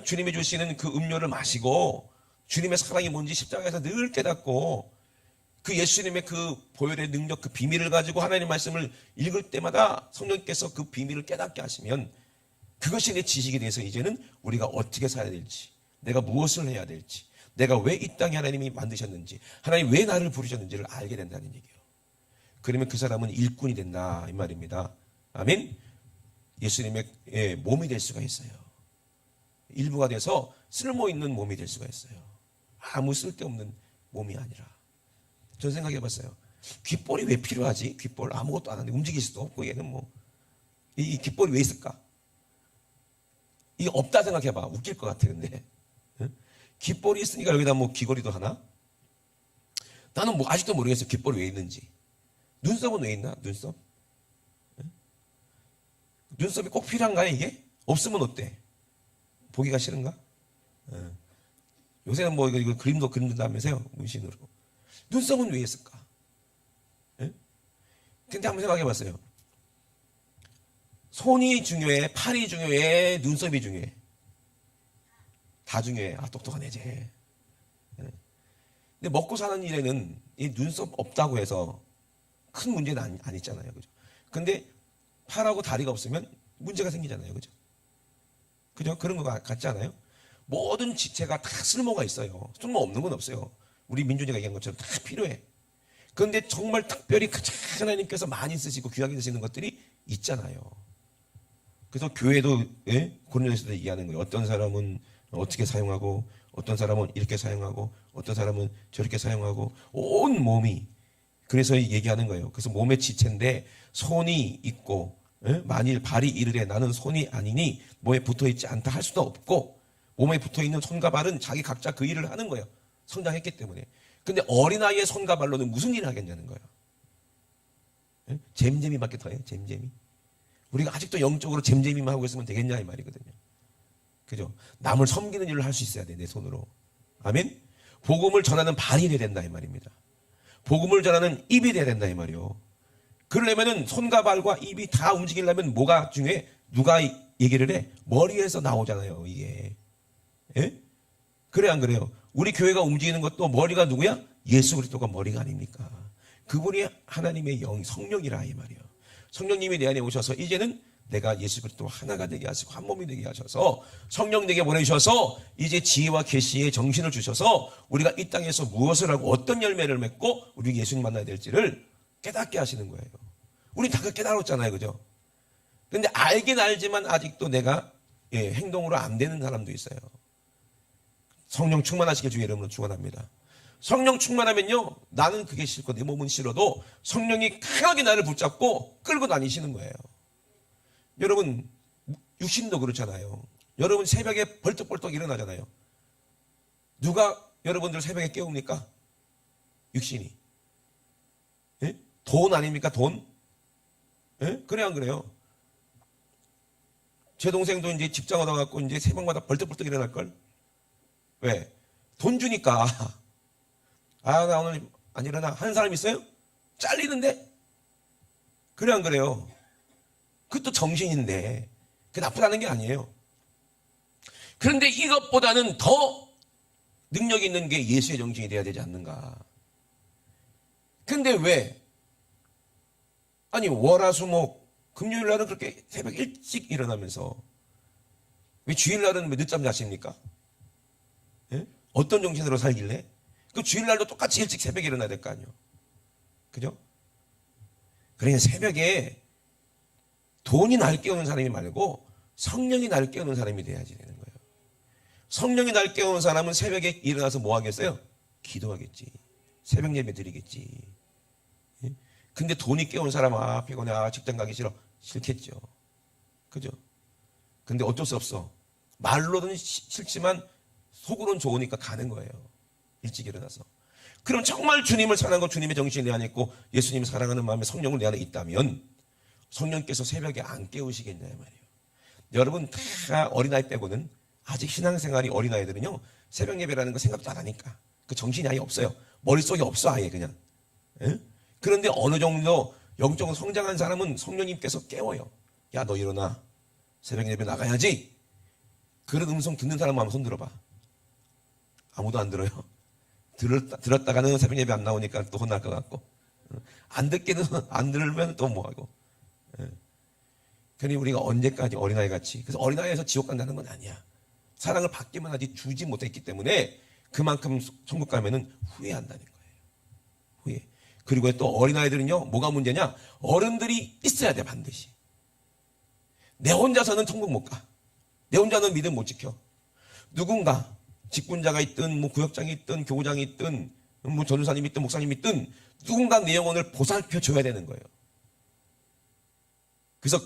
주님이 주시는 그 음료를 마시고 주님의 사랑이 뭔지 십자가에서 늘 깨닫고 그 예수님의 그 보혈의 능력 그 비밀을 가지고 하나님 말씀을 읽을 때마다 성령께서 그 비밀을 깨닫게 하시면 그것이 내 지식이 돼서 이제는 우리가 어떻게 살아야 될지 내가 무엇을 해야 될지 내가 왜 이 땅에 하나님이 만드셨는지 하나님 왜 나를 부르셨는지를 알게 된다는 얘기예요. 그러면 그 사람은 일꾼이 된다 이 말입니다. 아멘. 예수님의 몸이 될 수가 있어요. 일부가 돼서 쓸모있는 몸이 될 수가 있어요. 아무 쓸데없는 몸이 아니라. 전 생각해 봤어요. 귓볼이 왜 필요하지? 귓볼 아무것도 안 하는데 움직일 수도 없고 얘는 뭐 이 귓볼이 왜 있을까? 이게 없다 생각해 봐. 웃길 것 같아 근데. 귓볼이 있으니까 여기다 뭐 귀걸이도 하나? 나는 뭐 아직도 모르겠어요. 귓볼이 왜 있는지. 눈썹은 왜 있나? 눈썹? 눈썹이 꼭 필요한가요 이게? 없으면 어때? 보기가 싫은가? 요새는 뭐 이거 그림도 그린다면서요, 문신으로. 눈썹은 왜 했을까? 예? 근데 한번 생각해 봤어요. 손이 중요해, 팔이 중요해, 눈썹이 중요해. 다 중요해. 아, 똑똑한 애지. 예. 근데 먹고 사는 일에는 이 눈썹 없다고 해서 큰 문제는 아니잖아요. 그죠? 근데 팔하고 다리가 없으면 문제가 생기잖아요. 그죠? 그죠? 그런 거 같지 않아요? 모든 지체가 다 쓸모가 있어요. 쓸모 없는 건 없어요. 우리 민준이가 얘기한 것처럼 다 필요해. 그런데 정말 특별히 하나님께서 많이 쓰시고 귀하게 쓰시는 것들이 있잖아요. 그래서 교회도, 예? 고린도서에서 얘기하는 거예요. 어떤 사람은 어떻게 사용하고, 어떤 사람은 이렇게 사용하고, 어떤 사람은 저렇게 사용하고, 온 몸이. 그래서 얘기하는 거예요. 그래서 몸의 지체인데 손이 있고, 예? 만일 발이 이르래 나는 손이 아니니 몸에 붙어있지 않다 할 수도 없고, 몸에 붙어있는 손과 발은 자기 각자 그 일을 하는 거예요. 성장했기 때문에. 근데 어린아이의 손과 발로는 무슨 일을 하겠냐는 거예요. 예? 잼잼이밖에 더해요. 잼잼이. 우리가 아직도 영적으로 잼잼이만 하고 있으면 되겠냐 이 말이거든요. 그죠? 남을 섬기는 일을 할 수 있어야 돼, 내 손으로. 아멘? 복음을 전하는 발이 돼야 된다 이 말입니다. 복음을 전하는 입이 돼야 된다 이 말이요. 그러려면은 손과 발과 입이 다 움직이려면 뭐가 중요해? 누가 얘기를 해? 머리에서 나오잖아요, 이게. 예? 그래 안 그래요? 우리 교회가 움직이는 것도 머리가 누구야? 예수 그리스도가 머리가 아닙니까? 그분이 하나님의 영, 성령이라 이 말이에요. 성령님이 내 안에 오셔서 이제는 내가 예수 그리스도 하나가 되게 하시고 한 몸이 되게 하셔서 성령 내게 보내주셔서 이제 지혜와 계시의 정신을 주셔서 우리가 이 땅에서 무엇을 하고 어떤 열매를 맺고 우리 예수님 만나야 될지를 깨닫게 하시는 거예요. 우리 다 깨달았잖아요, 그죠? 근데 알긴 알지만 아직도 내가 행동으로 안 되는 사람도 있어요. 성령 충만하시길 주의 이름으로 축원합니다. 성령 충만하면요, 나는 그게 싫고 내 몸은 싫어도 성령이 강하게 나를 붙잡고 끌고 다니시는 거예요. 여러분, 육신도 그렇잖아요. 여러분 새벽에 벌떡벌떡 일어나잖아요. 누가 여러분들 새벽에 깨웁니까? 육신이. 예? 돈 아닙니까? 돈? 예? 그래 안 그래요? 제 동생도 이제 직장 얻어갖고 이제 새벽마다 벌떡벌떡 일어날걸? 왜? 돈 주니까. 아, 나 오늘 안 일어나. 하는 사람 있어요? 잘리는데? 그래 안 그래요? 그것도 정신인데 그게 나쁘다는 게 아니에요. 그런데 이것보다는 더 능력 있는 게 예수의 정신이 돼야 되지 않는가. 근데 왜? 아니 월화수목 금요일 날은 그렇게 새벽 일찍 일어나면서 왜 주일날은 왜 늦잠 자십니까? 예? 어떤 정신으로 살길래? 그 주일날도 똑같이 일찍 새벽에 일어나야 될 거 아니에요. 그죠? 그러니까 새벽에 돈이 날 깨우는 사람이 말고 성령이 날 깨우는 사람이 돼야지 되는 거예요. 성령이 날 깨우는 사람은 새벽에 일어나서 뭐 하겠어요? 기도하겠지. 새벽 예배 드리겠지. 예? 근데 돈이 깨우는 사람은 아 피곤해, 아 직장 가기 싫어. 싫겠죠. 그죠? 근데 어쩔 수 없어. 말로는 싫지만 속으로는 좋으니까 가는 거예요. 일찍 일어나서. 그럼 정말 주님을 사랑하고 주님의 정신이 내 안에 있고 예수님을 사랑하는 마음에 성령을 내 안에 있다면 성령께서 새벽에 안 깨우시겠냐 말이에요. 여러분 다 어린아이 빼고는 아직 신앙생활이 어린아이들은요 새벽 예배라는 거 생각도 안 하니까 그 정신이 아예 없어요. 머릿속에 없어 아예 그냥. 에? 그런데 어느 정도 영적으로 성장한 사람은 성령님께서 깨워요. 야 너 일어나. 새벽 예배 나가야지. 그런 음성 듣는 사람 한번 손 들어봐. 아무도 안 들어요. 들었다가는 새벽 예배 안 나오니까 또 혼날 것 같고 안 듣기는 안 들으면 또 뭐하고. 그러니 우리가 언제까지 어린아이 같이. 그래서 어린아이에서 지옥 간다는 건 아니야. 사랑을 받기만 하지 주지 못했기 때문에 그만큼 천국 가면은 후회한다는 거예요. 후회. 그리고 또 어린아이들은요 뭐가 문제냐. 어른들이 있어야 돼 반드시. 내 혼자서는 천국 못 가. 내 혼자는 믿음 못 지켜. 누군가 직분자가 있든 뭐 구역장이 있든 교구장이 있든 뭐 전도사님이 있든 목사님이 있든 누군가 내 영혼을 보살펴 줘야 되는 거예요. 그래서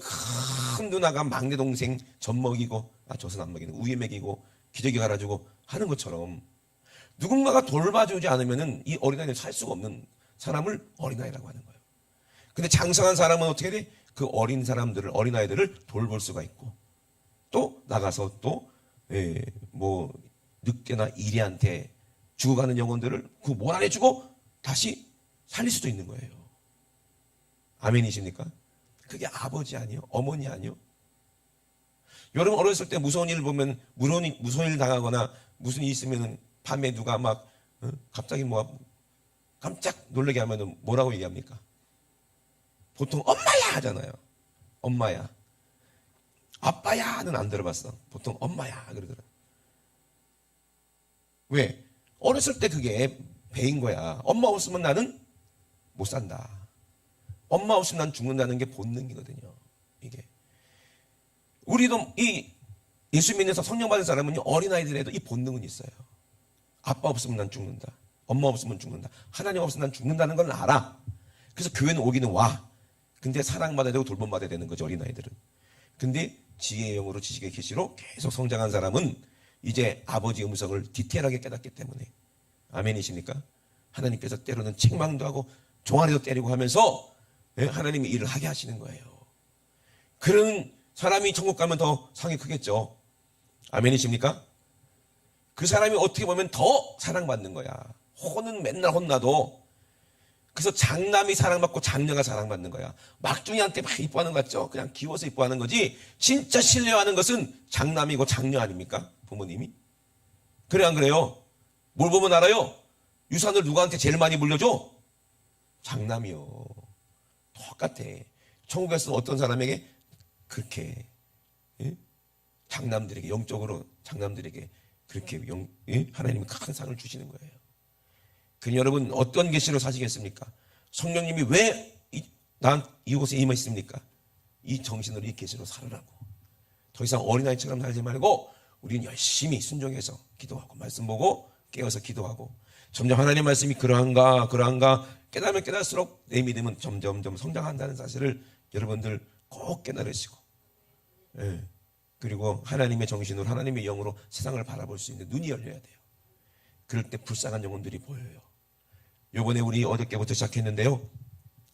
큰 누나가 막내 동생 젖 먹이고 젖은 안 먹이는 우유 먹이고 기저귀 갈아주고 하는 것처럼 누군가가 돌봐주지 않으면은 이 어린아이는 살 수가 없는 사람을 어린아이라고 하는 거예요. 근데 장성한 사람은 어떻게 돼? 그 어린 사람들을 어린아이들을 돌볼 수가 있고 또 나가서 또 뭐 늑대나 이리한테 죽어가는 영혼들을 그 몰아내주고 다시 살릴 수도 있는 거예요. 아멘이십니까? 그게 아버지 아니요? 어머니 아니요? 여러분 어렸을 때 무서운 일을 보면 무서운 일 당하거나 무슨 일 있으면 밤에 누가 막 갑자기 뭐 깜짝 놀라게 하면 뭐라고 얘기합니까? 보통 엄마야 하잖아요. 엄마야. 아빠야는 안 들어봤어. 보통 엄마야 그러더라. 왜? 어렸을 때 그게 배인 거야. 엄마 없으면 나는 못 산다. 엄마 없으면 난 죽는다는 게 본능이거든요. 이게. 우리도 이 예수 믿는 성령 받은 사람은 어린아이들에도 이 본능은 있어요. 아빠 없으면 난 죽는다. 엄마 없으면 죽는다. 하나님 없으면 난 죽는다는 걸 알아. 그래서 교회는 오기는 와. 근데 사랑받아야 되고 돌봄받아야 되는 거죠, 어린아이들은. 근데 지혜의 영으로 지식의 계시로 계속 성장한 사람은 이제 아버지의 음성을 디테일하게 깨닫기 때문에. 아멘이십니까? 하나님께서 때로는 책망도 하고 종아리도 때리고 하면서 하나님이 일을 하게 하시는 거예요. 그런 사람이 천국 가면 더 상이 크겠죠. 아멘이십니까? 그 사람이 어떻게 보면 더 사랑받는 거야. 혼은 맨날 혼나도. 그래서 장남이 사랑받고 장녀가 사랑받는 거야. 막둥이한테 막 이뻐하는 것 같죠? 그냥 귀여워서 이뻐하는 거지. 진짜 신뢰하는 것은 장남이고 장녀 아닙니까? 부모님이. 그래 안 그래요? 뭘 보면 알아요? 유산을 누구한테 제일 많이 물려줘? 장남이요. 똑같아. 천국에서 어떤 사람에게 그렇게 장남들에게 영적으로 장남들에게 그렇게 하나님은 큰 상을 주시는 거예요. 그럼 여러분 어떤 계시로 사시겠습니까? 성령님이 왜 이곳에 임하셨습니까? 이 정신으로 이 계시로 살으라고. 더 이상 어린아이처럼 살지 말고 우리는 열심히 순종해서 기도하고 말씀 보고 깨어서 기도하고 점점 하나님 말씀이 그러한가 깨달으면 깨달을수록 내 믿음은 점점 성장한다는 사실을 여러분들 꼭 깨달으시고 그리고 하나님의 정신으로 하나님의 영으로 세상을 바라볼 수 있는 눈이 열려야 돼요. 그럴 때 불쌍한 영혼들이 보여요. 요번에 우리 어저께부터 시작했는데요.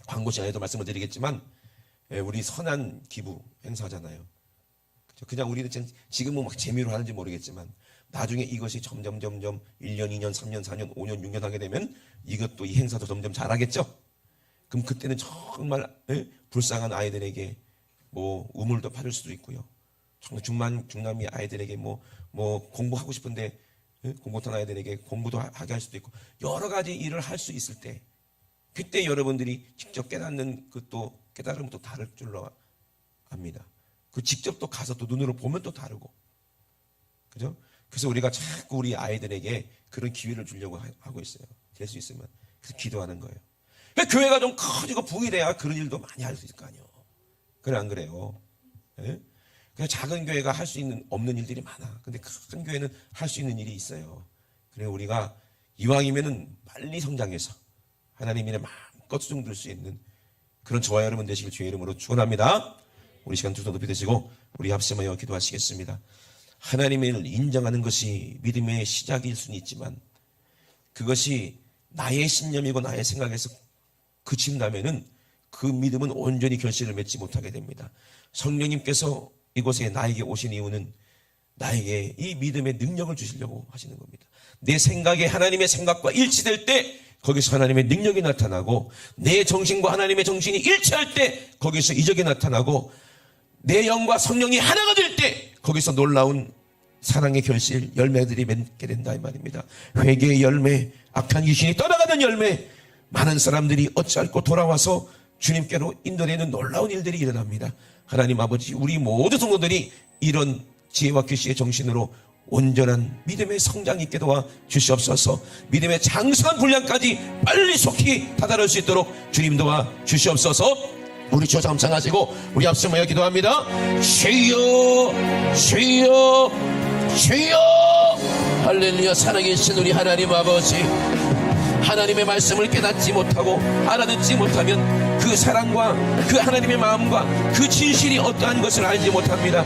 광고 시간에도 말씀을 드리겠지만 우리 선한 기부 행사잖아요. 그냥 우리는 지금은 막 재미로 하는지 모르겠지만 나중에 이것이 점점 1년, 2년, 3년, 4년, 5년, 6년 하게 되면 이것도 이 행사도 점점 잘하겠죠. 그럼 그때는 정말 불쌍한 아이들에게 뭐 우물도 파줄 수도 있고요. 정말 중남미 아이들에게 뭐 공부하고 싶은데 공부 못한 아이들에게 공부도 하게 할 수도 있고 여러 가지 일을 할 수 있을 때 그때 여러분들이 직접 깨닫는 그 또 깨달음은 또 다를 줄로 압니다. 그 직접 또 가서 또 눈으로 보면 또 다르고 그죠? 그래서 우리가 자꾸 우리 아이들에게 그런 기회를 주려고 하고 있어요. 될 수 있으면. 그래서 기도하는 거예요. 그러니까 교회가 좀 커지고 부흥이 돼야 그런 일도 많이 할 수 있을 거 아니에요. 그래 안 그래요? 그냥 작은 교회가 할 수 있는 없는 일들이 많아. 근데 큰 교회는 할 수 있는 일이 있어요. 그래 우리가 이왕이면은 빨리 성장해서 하나님 일에 마음껏 수종들 수 있는 그런 저와 여러분 되시길 주의 이름으로 축원합니다. 우리 시간 두 손 높이 드시고 우리 합심하여 기도하시겠습니다. 하나님을 인정하는 것이 믿음의 시작일 수는 있지만 그것이 나의 신념이고 나의 생각에서 그친다면은 그 믿음은 온전히 결실을 맺지 못하게 됩니다. 성령님께서 이곳에 나에게 오신 이유는 나에게 이 믿음의 능력을 주시려고 하시는 겁니다. 내 생각이 하나님의 생각과 일치될 때 거기서 하나님의 능력이 나타나고 내 정신과 하나님의 정신이 일치할 때 거기서 이적이 나타나고 내 영과 성령이 하나가 될 때 거기서 놀라운 사랑의 결실 열매들이 맺게 된다 이 말입니다. 회개의 열매, 악한 귀신이 떠나가는 열매, 많은 사람들이 어찌할꼬 돌아와서 주님께로 인도되는 놀라운 일들이 일어납니다. 하나님 아버지 우리 모든 성도들이 이런 지혜와 계시의 정신으로 온전한 믿음의 성장 있게 도와 주시옵소서. 믿음의 장수한 분량까지 빨리 속히 다다를 수 있도록 주님 도와 주시옵소서. 우리 주 감상하시고 우리 앞서며 기도합니다. 주여 주여 주여 할렐루야. 살아계신 우리 하나님 아버지 하나님의 말씀을 깨닫지 못하고 알아듣지 못하면 그 그 사랑과 그 하나님의 마음과 그 진실이 어떠한 것을 알지 못합니다.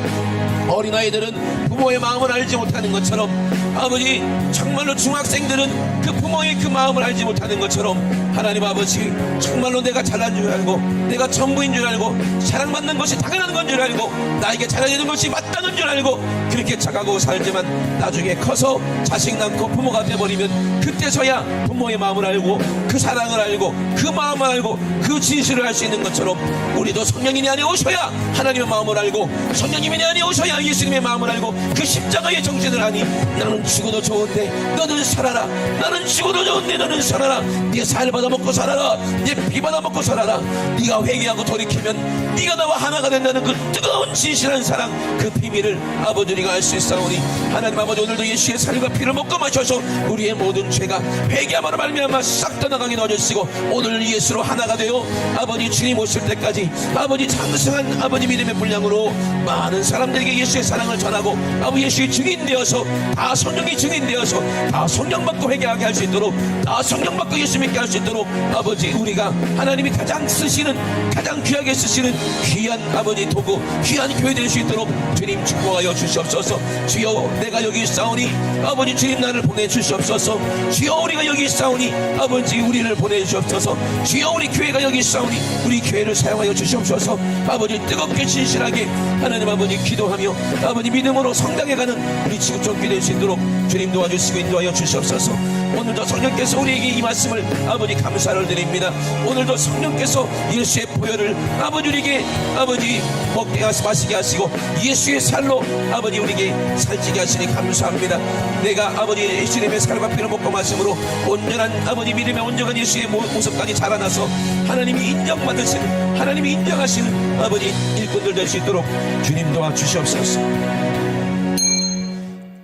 어린아이들은 부모의 마음을 알지 못하는 것처럼, 아버지 정말로 중학생들은 그 부모의 그 마음을 알지 못하는 것처럼, 하나님 아버지 정말로 내가 잘난 줄 알고, 내가 전부인 줄 알고, 사랑받는 것이 당연한 건 줄 알고, 나에게 잘해주는 것이 마땅한 줄 알고 그렇게 착하고 살지만, 나중에 커서 자식 낳고 부모가 돼버리면 그때서야 부모의 마음을 알고, 그 사랑을 알고, 그 마음을 알고, 그 진실을 알 수 있는 것처럼, 우리도 성령님이 안에 오셔야 하나님의 마음을 알고, 성령님이 내 안에 오셔야 예수님의 마음을 알고, 그 십자가의 정신을 아니, 나는 죽어도 좋은데 너는 살아라, 나는 죽어도 좋은데 너는 살아라, 네 살 받아먹고 살아라, 네 피 받아먹고 살아라. 네가 회개하고 돌이키면 네가 나와 하나가 된다는 그 뜨거운 진실한 사랑, 그 비밀을 아버지 우리가 알 수 있사오니, 하나님 아버지 오늘도 예수의 살과 피를 먹고 마셔서 우리의 모든 죄가 회개함으로 말미암아 싹 떠나가게 넣어주시고, 오늘 예수로 하나가 되어 아버지 주님 오실 때까지 아버지 장성한 아버지 믿음의 분량으로 많은 사람들에게 예수의 사랑을 전하고, 아버지 예수의 증인 되어서, 다 성령이 증인 되어서 다 성령 받고 회개하게 할 수 있도록, 다 성령 받고 예수 믿게 할 수 있도록, 아버지 우리가 하나님이 가장 쓰시는, 가장 귀하게 쓰시는 귀한 아버지 도구, 귀한 교회 될 수 있도록 주님 축복하여 주시옵소서. 주여 내가 여기 있사오니 아버지 주님 나를 보내주시옵소서. 주여 우리가 여기 있사오니 아버지 우리를 보내주시옵소서. 주여 우리 교회가 여기 있사오니 우리 교회를 사용하여 주시옵소서. 아버지 뜨겁게 진실하게 하나님 아버지 기도하며 아버지 믿음으로 성장해 가는 우리 지구촌교회 될 수 있도록 주님 도와주시고 인도하여 주시옵소서. 오늘도 성령께서 우리에게 이 말씀을 아버지 감사를 드립니다. 오늘도 성령께서 예수의 보혈을 아버지 우리에게 아버지 먹게 하시고 마시게 하시고 예수의 살로 아버지 우리에게 살찌게 하시니 감사합니다. 내가 아버지 예수님의 살과 피를 먹고 마심으로 온전한 아버지 믿음의 온전한 예수의 모습까지 자라나서 하나님이 인정받으시는, 하나님이 인정하시는 아버지 일꾼들 될 수 있도록 주님 도와주시옵소서.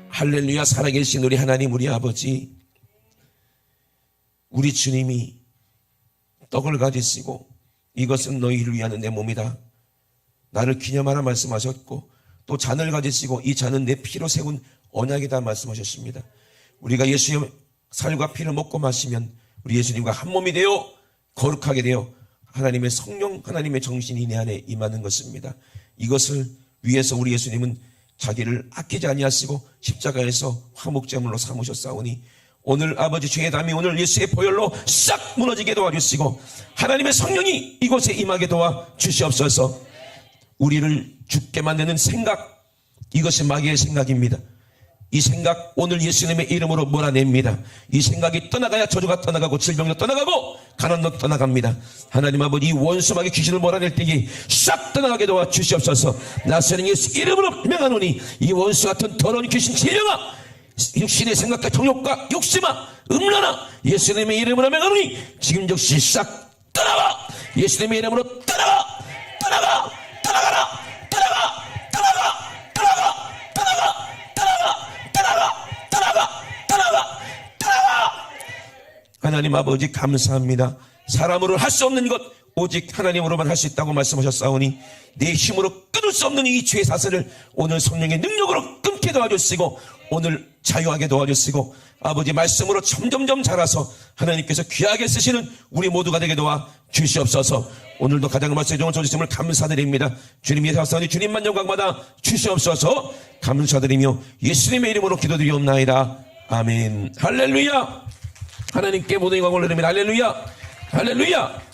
할렐루야. 살아계신 우리 하나님, 우리 아버지, 우리 주님이 떡을 가지시고 이것은 너희를 위하는 내 몸이다, 나를 기념하라 말씀하셨고, 또 잔을 가지시고 이 잔은 내 피로 세운 언약이다 말씀하셨습니다. 우리가 예수의 살과 피를 먹고 마시면 우리 예수님과 한 몸이 되어 거룩하게 되어 하나님의 성령, 하나님의 정신이 내 안에 임하는 것입니다. 이것을 위해서 우리 예수님은 자기를 아끼지 아니하시고 십자가에서 화목제물로 삼으셨사오니, 오늘 아버지 주의 담이 오늘 예수의 보혈로 싹 무너지게 도와주시고 하나님의 성령이 이곳에 임하게 도와주시옵소서. 우리를 죽게 만드는 생각, 이것이 마귀의 생각입니다. 이 생각 오늘 예수님의 이름으로 몰아냅니다. 이 생각이 떠나가야 저주가 떠나가고 질병도 떠나가고 가난도 떠나갑니다. 하나님 아버지 이 원수마귀 귀신을 몰아낼 때에 싹 떠나가게 도와주시옵소서. 나서는 예수 이름으로 명하노니 이 원수 같은 더러운 귀신 질병아, 육신의 생각과 정욕과 욕심아, 음란아, 예수님의 이름으로 명하노니 지금 즉시 싹 떠나가. 예수님의 이름으로 떠나가, 떠나가, 떠나가라, 떠나가, 떠나가, 떠나가, 떠나가, 떠나가, 떠나가, 떠나가, 떠나가, 떠나가. 하나님 아버지 감사합니다. 사람으로 할 수 없는 것 오직 하나님으로만 할 수 있다고 말씀하셨사오니, 내 힘으로 끊을 수 없는 이 죄의 사슬을 오늘 성령의 능력으로 끊게 도와주시고, 오늘 자유하게 도와주시고, 아버지 말씀으로 점점점 자라서 하나님께서 귀하게 쓰시는 우리 모두가 되게 도와주시옵소서. 오늘도 가장 말씀에 좋은 조주심을 감사드립니다. 주님의 사사오니 주님만 영광받아 주시옵소서. 감사드리며 예수님의 이름으로 기도드리옵나이다. 아멘. 할렐루야. 하나님께 모든 영광을 올려드립니다. 할렐루야, 할렐루야.